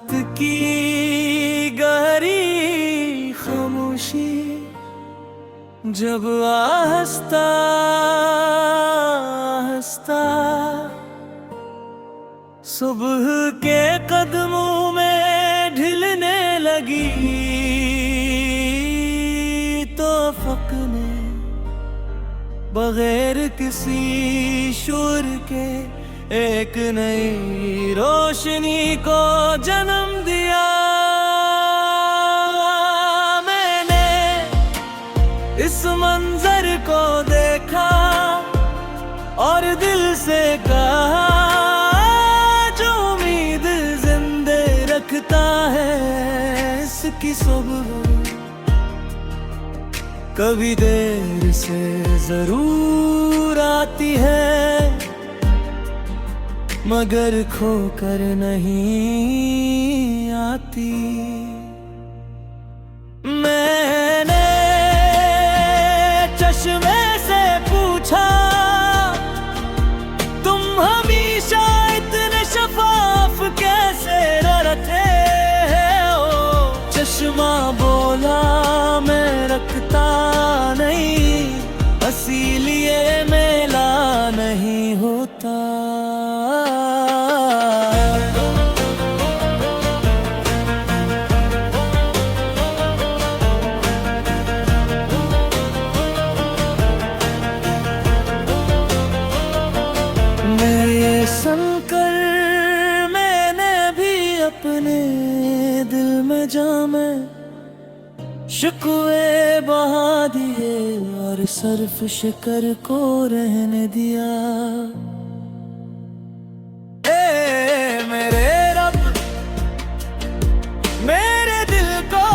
रात की गहरी खामोशी जब आहिस्ता आहिस्ता सुबह के कदमों में ढिलने लगी तो अफ़क़ ने बगैर किसी शोर के एक नई रोशनी को जन्म दिया। मैंने इस मंजर को देखा और दिल से कहा, जो उम्मीद जिंदे रखता है इसकी सुबह कभी देर से जरूर आती है, मगर खोकर नहीं आती। मैंने चश्मे से पूछा, तुम हमेशा इतने शफाफ कैसे रहते हो? चश्मा बोला, मैं रखता नहीं, इसीलिए मेला नहीं होता। ये सुनकर मैंने भी अपने दिल में जामे शिकवे बहा दिए और सर्फ शिकर को रहने दिया। ए मेरे रब, मेरे दिल को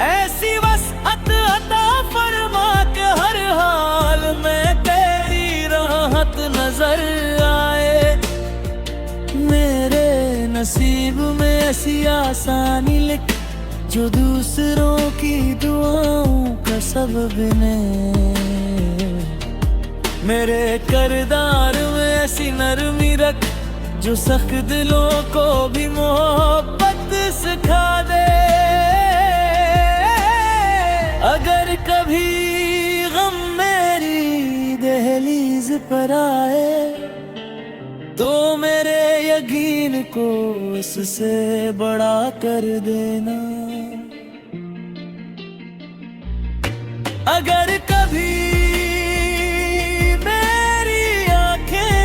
ऐसी वसअत अता फरमा के हर हाल में तेरी राहत नजर आए। मेरे नसीब में ऐसी आसानी लिख जो दूसरों की दुआओं का सबब बने। मेरे किरदार में ऐसी नरमी रख जो सख्त दिलों को भी मोहब्बत सिखा दे। अगर कभी गम मेरी दहलीज पर आए तो मेरे यकीन को इससे बड़ा कर देना। अगर कभी मेरी आंखें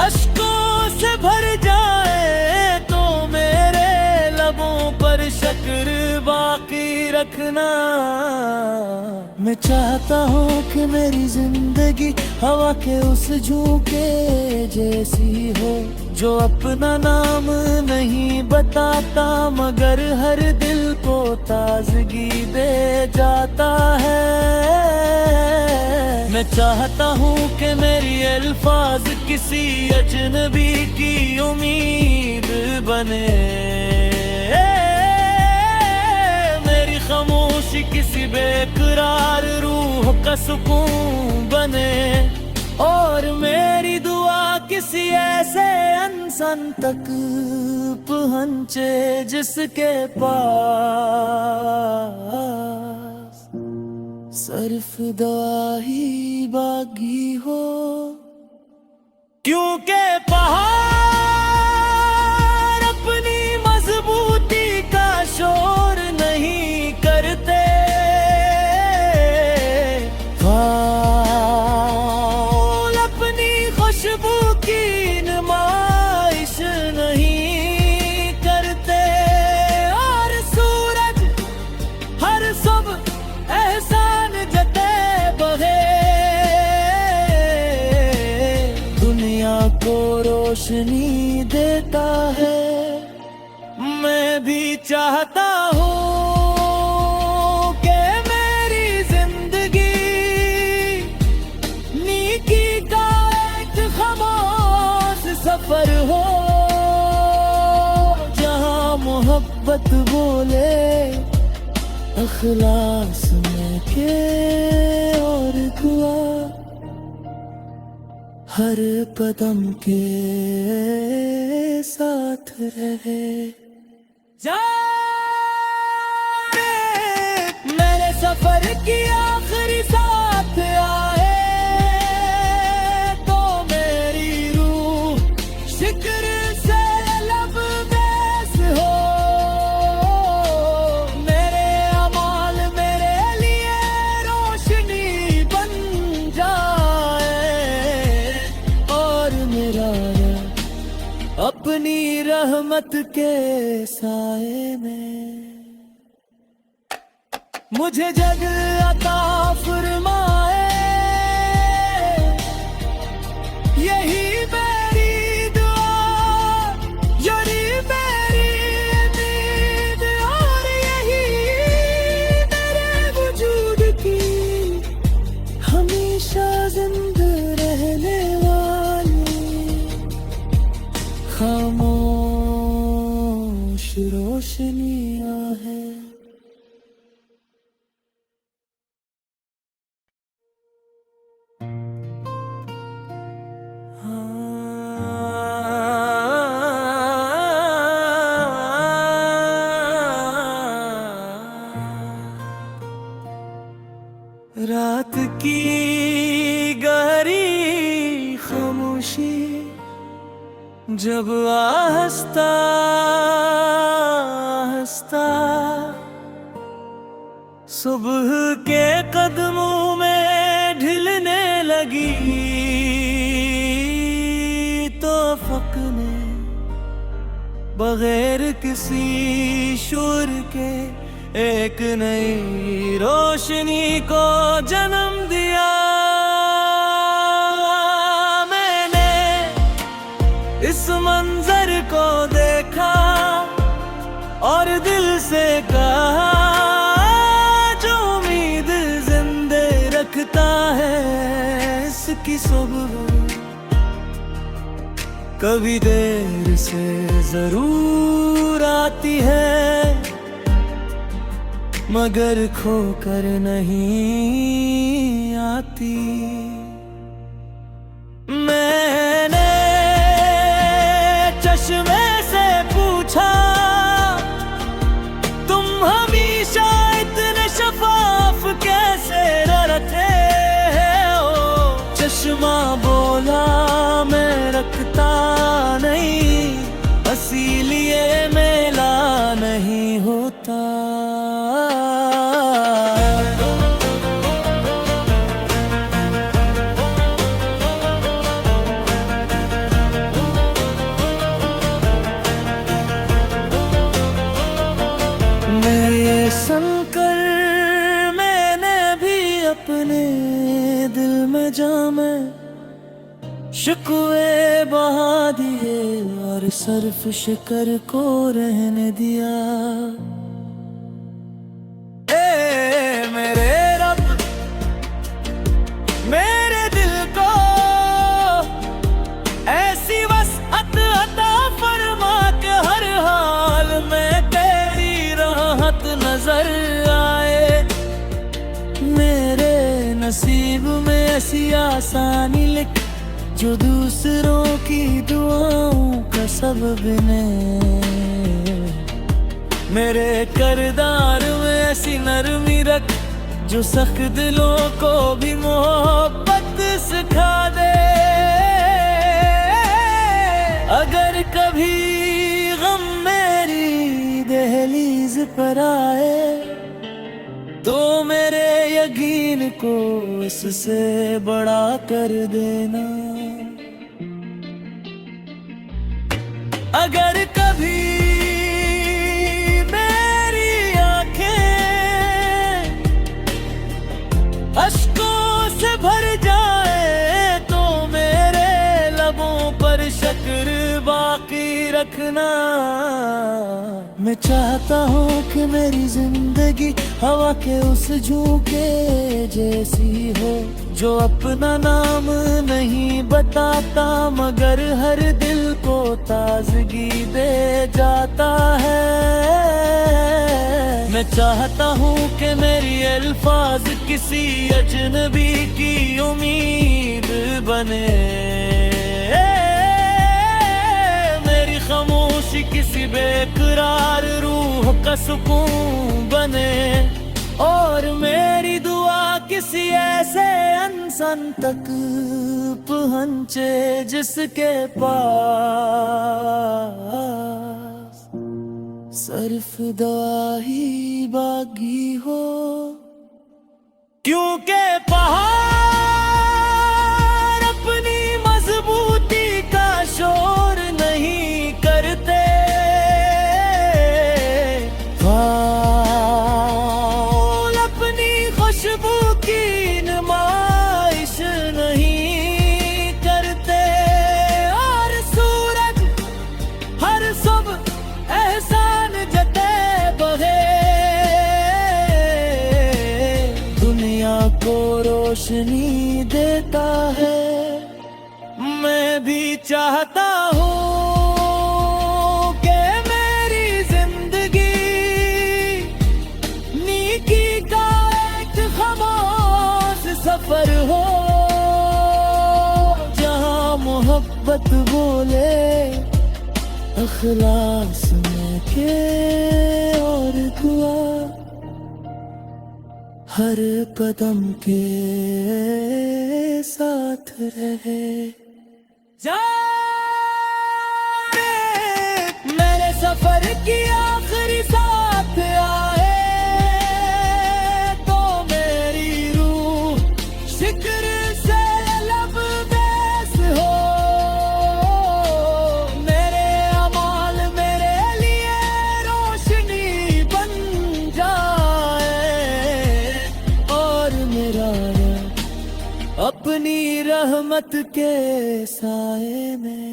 अश्कों से भर जाए तो मेरे लबों पर शक्र बाकी रखना। मैं चाहता हूँ कि मेरी जिंदगी हवा के उस झोंके जैसी हो, जो अपना नाम नहीं बताता मगर हर दिल को ताजगी दे जाता है। मैं चाहता हूँ कि मेरी अल्फाज किसी अजनबी की उम्मीद बने, मेरी खामोशी किसी बेकरार रूह का सुकून बने, और मेरी दुआ किसी ऐसे इंसान तक पहुंचे जिसके पास सिर्फ दुआ ही बाकी हो। क्योंकि पहाड़ अपनी मजबूती का शोर नहीं करते, रोशनी देता है। मैं भी चाहता हूँ कि मेरी जिंदगी नेकी का एक खामोश सफर हो, जहाँ मोहब्बत बोले अखलास में के और दुआ हर कदम के साथ रहे। मेरे सफर की आखिरी साथ आए तो मेरी रूह शिक्र से लबरेज हो। मेरे अमाल मेरे लिए रोशनी बन जाए और मेरा रब अपनी रहमत के साए में मुझे जग अता फरमाए। यही मेरी दुआ, यही मेरी उम्मीद और यही मेरे वजूद की हमेशा जिंदा रहने वाली खामोश रोशनियां हैं। रात की गहरी खामोशी जब आहिस्ता आहिस्ता सुबह के कदमों में ढिलने लगी तो अफ़क़ ने बगैर किसी शोर के एक नई रोशनी को जन्म दिया। मैंने इस मंजर को देखा और दिल से कहा जो उम्मीद जिंदे रखता है इसकी सुबह कभी देर से जरूर आती है मगर खोकर नहीं आती। मैंने चश्मे से पूछा तुम हमेशा इतने शफाफ कैसे रहते हो। चश्मा बोला मैं रखता नहीं इसीलिए मेला नहीं होता। सुनकर मैंने भी अपने दिल में जामे शिकवे बहा दिए और सर्फ शिकर को रहने दिया। ए मेरे रब मेरे दिल को ऐसी वसअत अता फरमा के हर हाल में तेरी राहत नजर आए। मेरे नसीब में ऐसी आसानी लिख जो दूसरों की दुआओं का सबब बने। मेरे किरदार में ऐसी नरमी रख जो सख्त दिलों को भी मोहब्बत सिखा दे। अगर कभी गम मेरी दहलीज पर आए तो मेरे यकीन को इससे बड़ा कर देना। अगर कभी मेरी आंखें अश्कों से भर जाए तो मेरे लबों पर शक्र बाकी रखना। मैं चाहता हूँ कि मेरी जिंदगी हवा के उस झोंके जैसी हो जो अपना नाम नहीं बताता मगर हर दिल को ताजगी दे जाता है। मैं चाहता हूँ कि मेरी अल्फाज किसी अजनबी की उम्मीद बने, मेरी खामोशी किसी बेकरार रूह का सुकून बने, और मेरी दुआ किसी ऐसे इंसान तक पहुंचे जिसके पास सिर्फ दुआ ही बाकी हो। क्योंकि पहाड़ अपनी मजबूती का शोर नहीं करते, फूल अपनी खुशबू की नुमाइश नहीं करते, और सूरज हर सुबह एहसान जते बहे, दुनिया को रोशनी देता है। मैं भी चाहता हूँ कि मेरी जिंदगी नेकी का एक खामोश सफर हो, जहाँ मोहब्बत बोले अखलास में के, और दुआ हर कदम के साथ रहे। जाने मेरे सफर की आखिरी साथ आए तो मेरी रूह शिक्र से लबरेज हो, मेरे अमाल मेरे लिए रोशनी बन जाए, और मेरा अपनी रहमत के साए में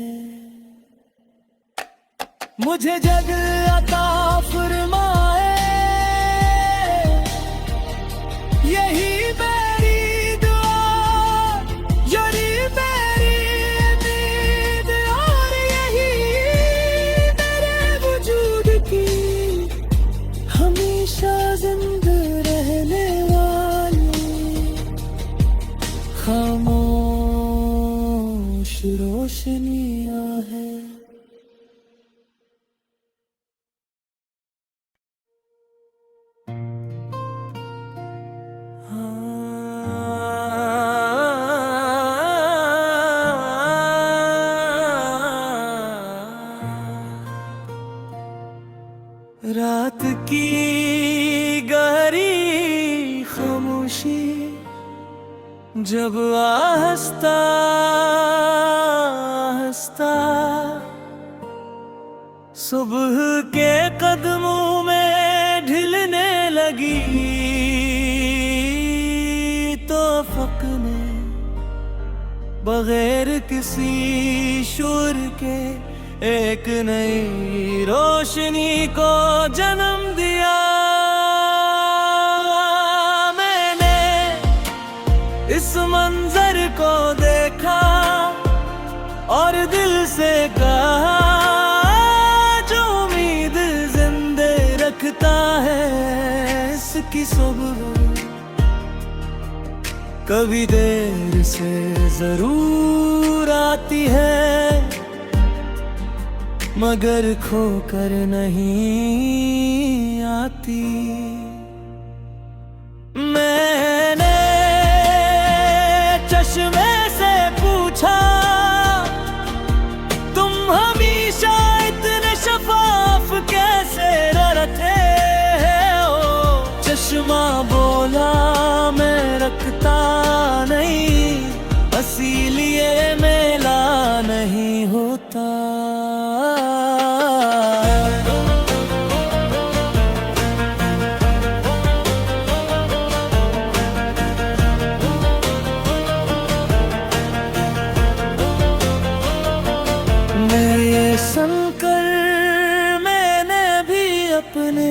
मुझे जग अता फरमाए, यही मेरी दुआ, यही मेरी उम्मीद, और यही मेरे वजूद की हमेशा जिंदा रहने वाली खामोश रोशनियां है। रात की गहरी खामोशी जब आहिस्ता आहिस्ता सुबह के कदमों में ढलने लगी, तो अफक ने बगैर किसी शोर के एक नई रोशनी को जन्म दिया। मैंने इस मंजर को देखा और दिल से कहा, जो उम्मीद जिंदे रखता है इसकी सुबह कभी देर से जरूर आती है, मगर खोकर नहीं आती। मैंने चश्मे से पूछा, तुम हमेशा इतने शफाफ कैसे रहते हो? चश्मा बोला, मैं रखता नहीं, इसीलिए मेला नहीं होता। सुनकर मैंने भी अपने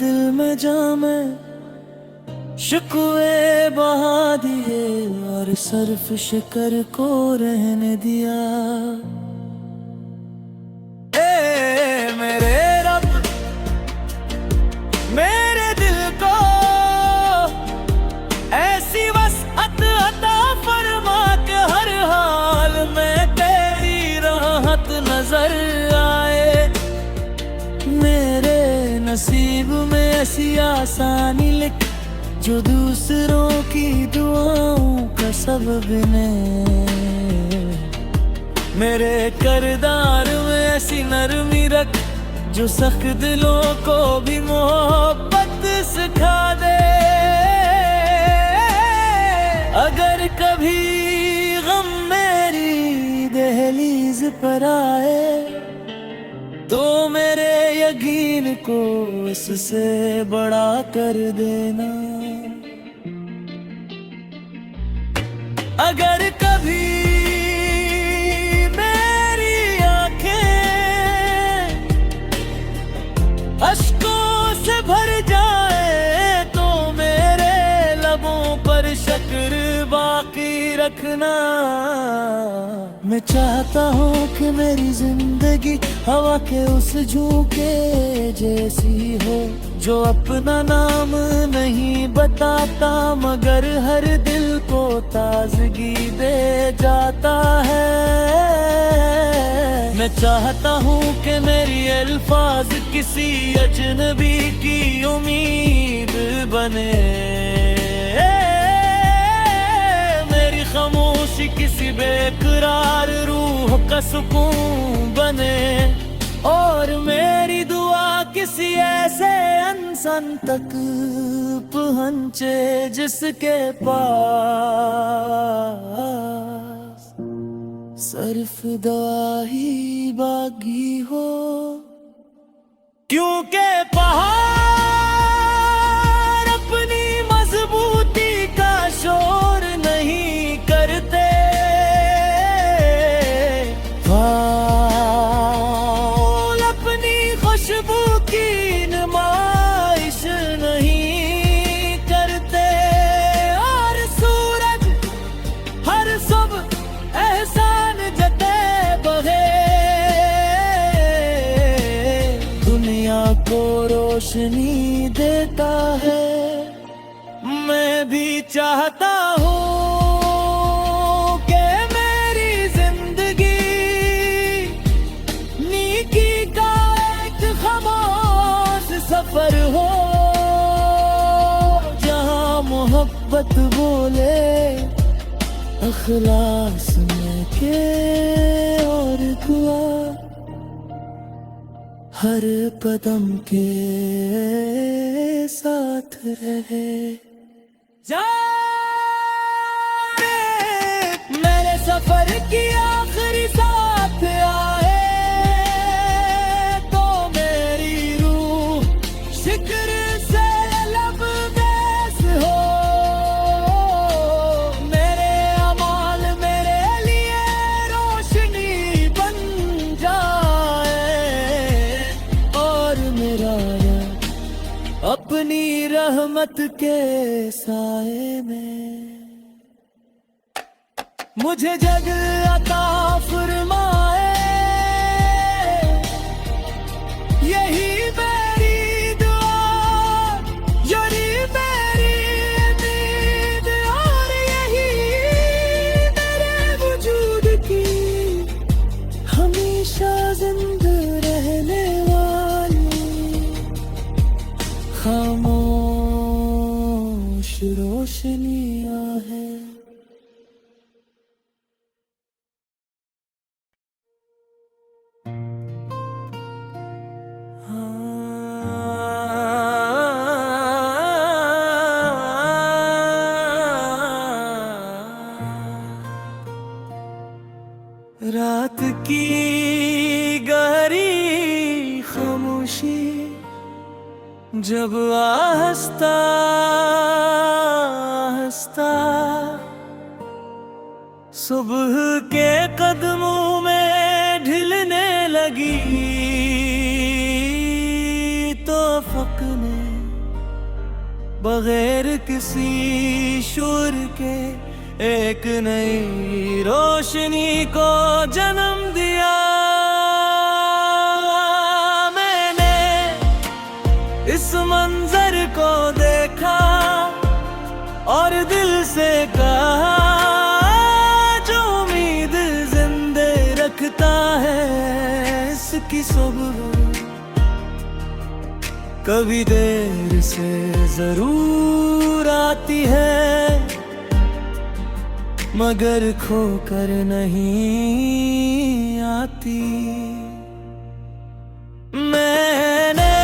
दिल में जामे शिकवे बहा दिए और सिर्फ शिकर को रहने दिया। ए मेरे रब, मेरे नजर आए। मेरे नसीब में ऐसी आसानी लिख जो दूसरों की दुआओं का सबब बने। मेरे किरदार में ऐसी नरमी रख जो सख्त दिलों को भी मोहब्बत सिखा दे। अगर कभी गम मेरी दहलीज पर आए तो मेरे यकीन को इससे बड़ा कर देना। अगर कभी मेरी आंखें अश्कों से भर जाए तो मेरे लबों पर शक्र बाकी रखना। मैं चाहता हूँ कि मेरी जिंदगी हवा के उस झोंके जैसी हो जो अपना नाम नहीं बताता मगर हर दिल को ताजगी दे जाता है। मैं चाहता हूँ कि मेरी अल्फाज किसी अजनबी की उम्मीद बने। मेरी खामोशी किसी बेकरार रूह का सुकून बने। और मेरी दुआ किसी ऐसे इंसान तक पहुंचे जिसके पास सिर्फ दुआ ही बाकी हो। क्योंकि पहाड़ अपनी मजबूती का शोर नहीं करते। खुशबू की नुमाइश नहीं करते। और सूरज हर सुबह एहसान जते बहे दुनिया को रोशनी देता है। मैं भी चाहता हूँ कि मेरी जिंदगी नीकी का खामोश सफर हो जहाँ मोहब्बत बोले अखलास में के और दुआ हर कदम के साथ रहे। जाने मेरे सफर की आखिरी साथ आए अपनी रहमत के साए में मुझे जग अता फरमाए। यही मेरी दुआ यही मेरी उम्मीद और यही मेरे वजूद की हमेशा जिंदा रहने खामोश रोशनियां है। रात की गहरी खामोशी जब आहिस्ता आहिस्ता सुबह के कदमों में ढलने लगी तो अफक ने बगैर किसी शोर के एक नई रोशनी को जन्म दिया। मैंने इस मंजर को देखा और दिल से कहा जो उम्मीद जिंदे रखता है की सुबह कभी देर से जरूर आती है, मगर खोकर नहीं आती। मैंने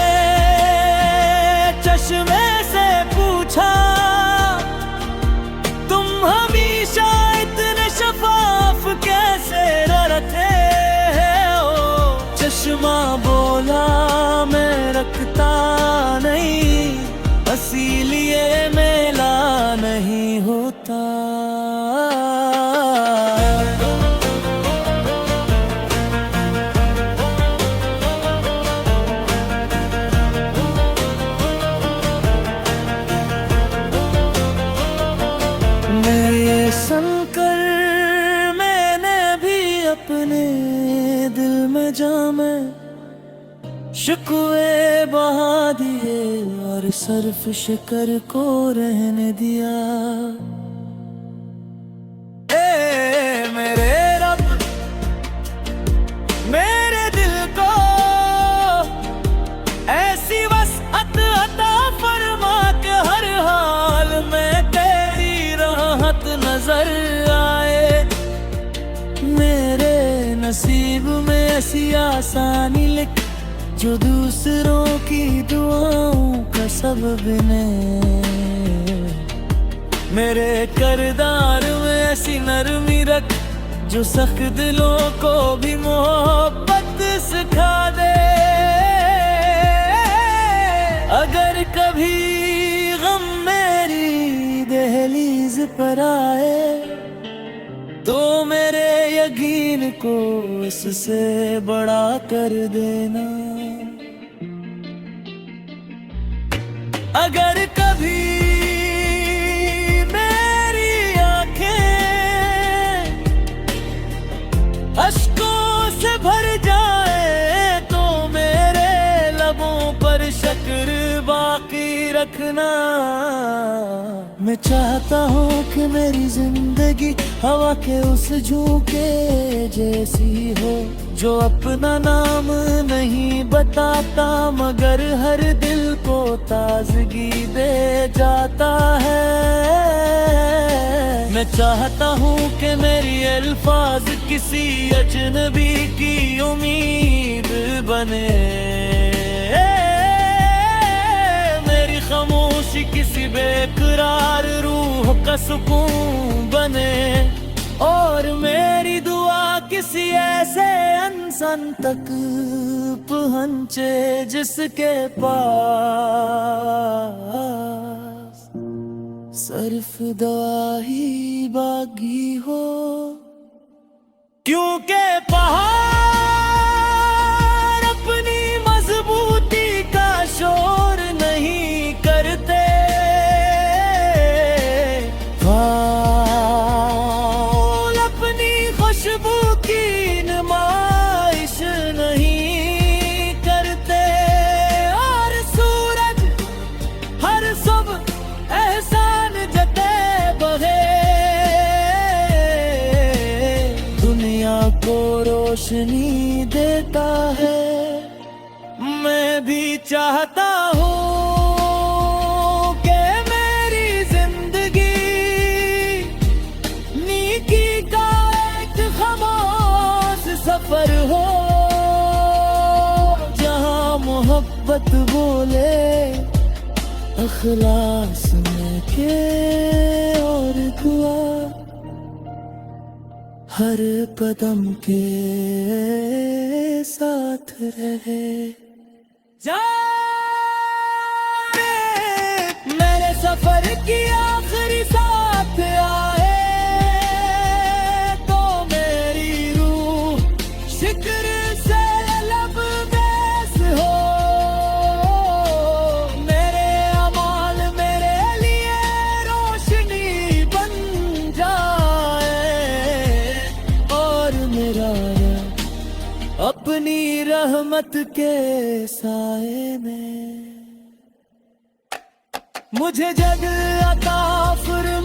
चश्मे से पूछा, तुम हमेशा इतने शफाफ कैसे रहते हो? चश्मा बोला मैं रखता नहीं, इसीलिए मेला नहीं होता। ये सुनकर मैंने भी अपने दिल में जामे शिकवे बहा दिए और सर्फ शिकर को रहने दिया। ए मेरे रब, मेरे दिल को ऐसी वसअत अता फरमा के हर हाल में तेरी राहत नजर आए। मेरे नसीब में ऐसी आसानी लिख जो दूसरों की दुआओं का सबब बने। मेरे किरदार में ऐसी नरमी रख जो सख्त दिलों को भी मोहब्बत सिखा दे। अगर कभी गम मेरी दहलीज पर आए तो मेरे यकीन को इससे बड़ा कर देना। अगर कभी मेरी आंखें अश्कों से भर जाए तो मेरे लबों पर शक्र बाकी रखना। मैं चाहता हूँ कि मेरी जिंदगी हवा के उस झोंके जैसी हो जो अपना नाम नहीं बताता मगर हर दिल को ताजगी दे जाता है। मैं चाहता हूँ कि मेरी अल्फाज किसी अजनबी की उम्मीद बने, मेरी खामोशी किसी बेकरार रूह का सुकून बने और मेरी दुआ किसी ऐसे इंसान तक पहुंचे जिसके पास सिर्फ दुआ ही बाकी हो। क्योंकि पहाड़ अपनी मजबूती का शोर नहीं करते, खुशबू की नुमाइश नहीं करते और सूरज हर सुबह एहसान जते बहे दुनिया को रोशनी देता है। मैं भी चाहता हूँ कि मेरी जिंदगी नीकी का सफर हो जहाँ मोहब्बत बोले अखलास में के और दुआ हर कदम के साथ रहे। जाने मेरे सफर की आखिरी साथ आए अपनी रहमत के साए में मुझे जग अता फरमाए।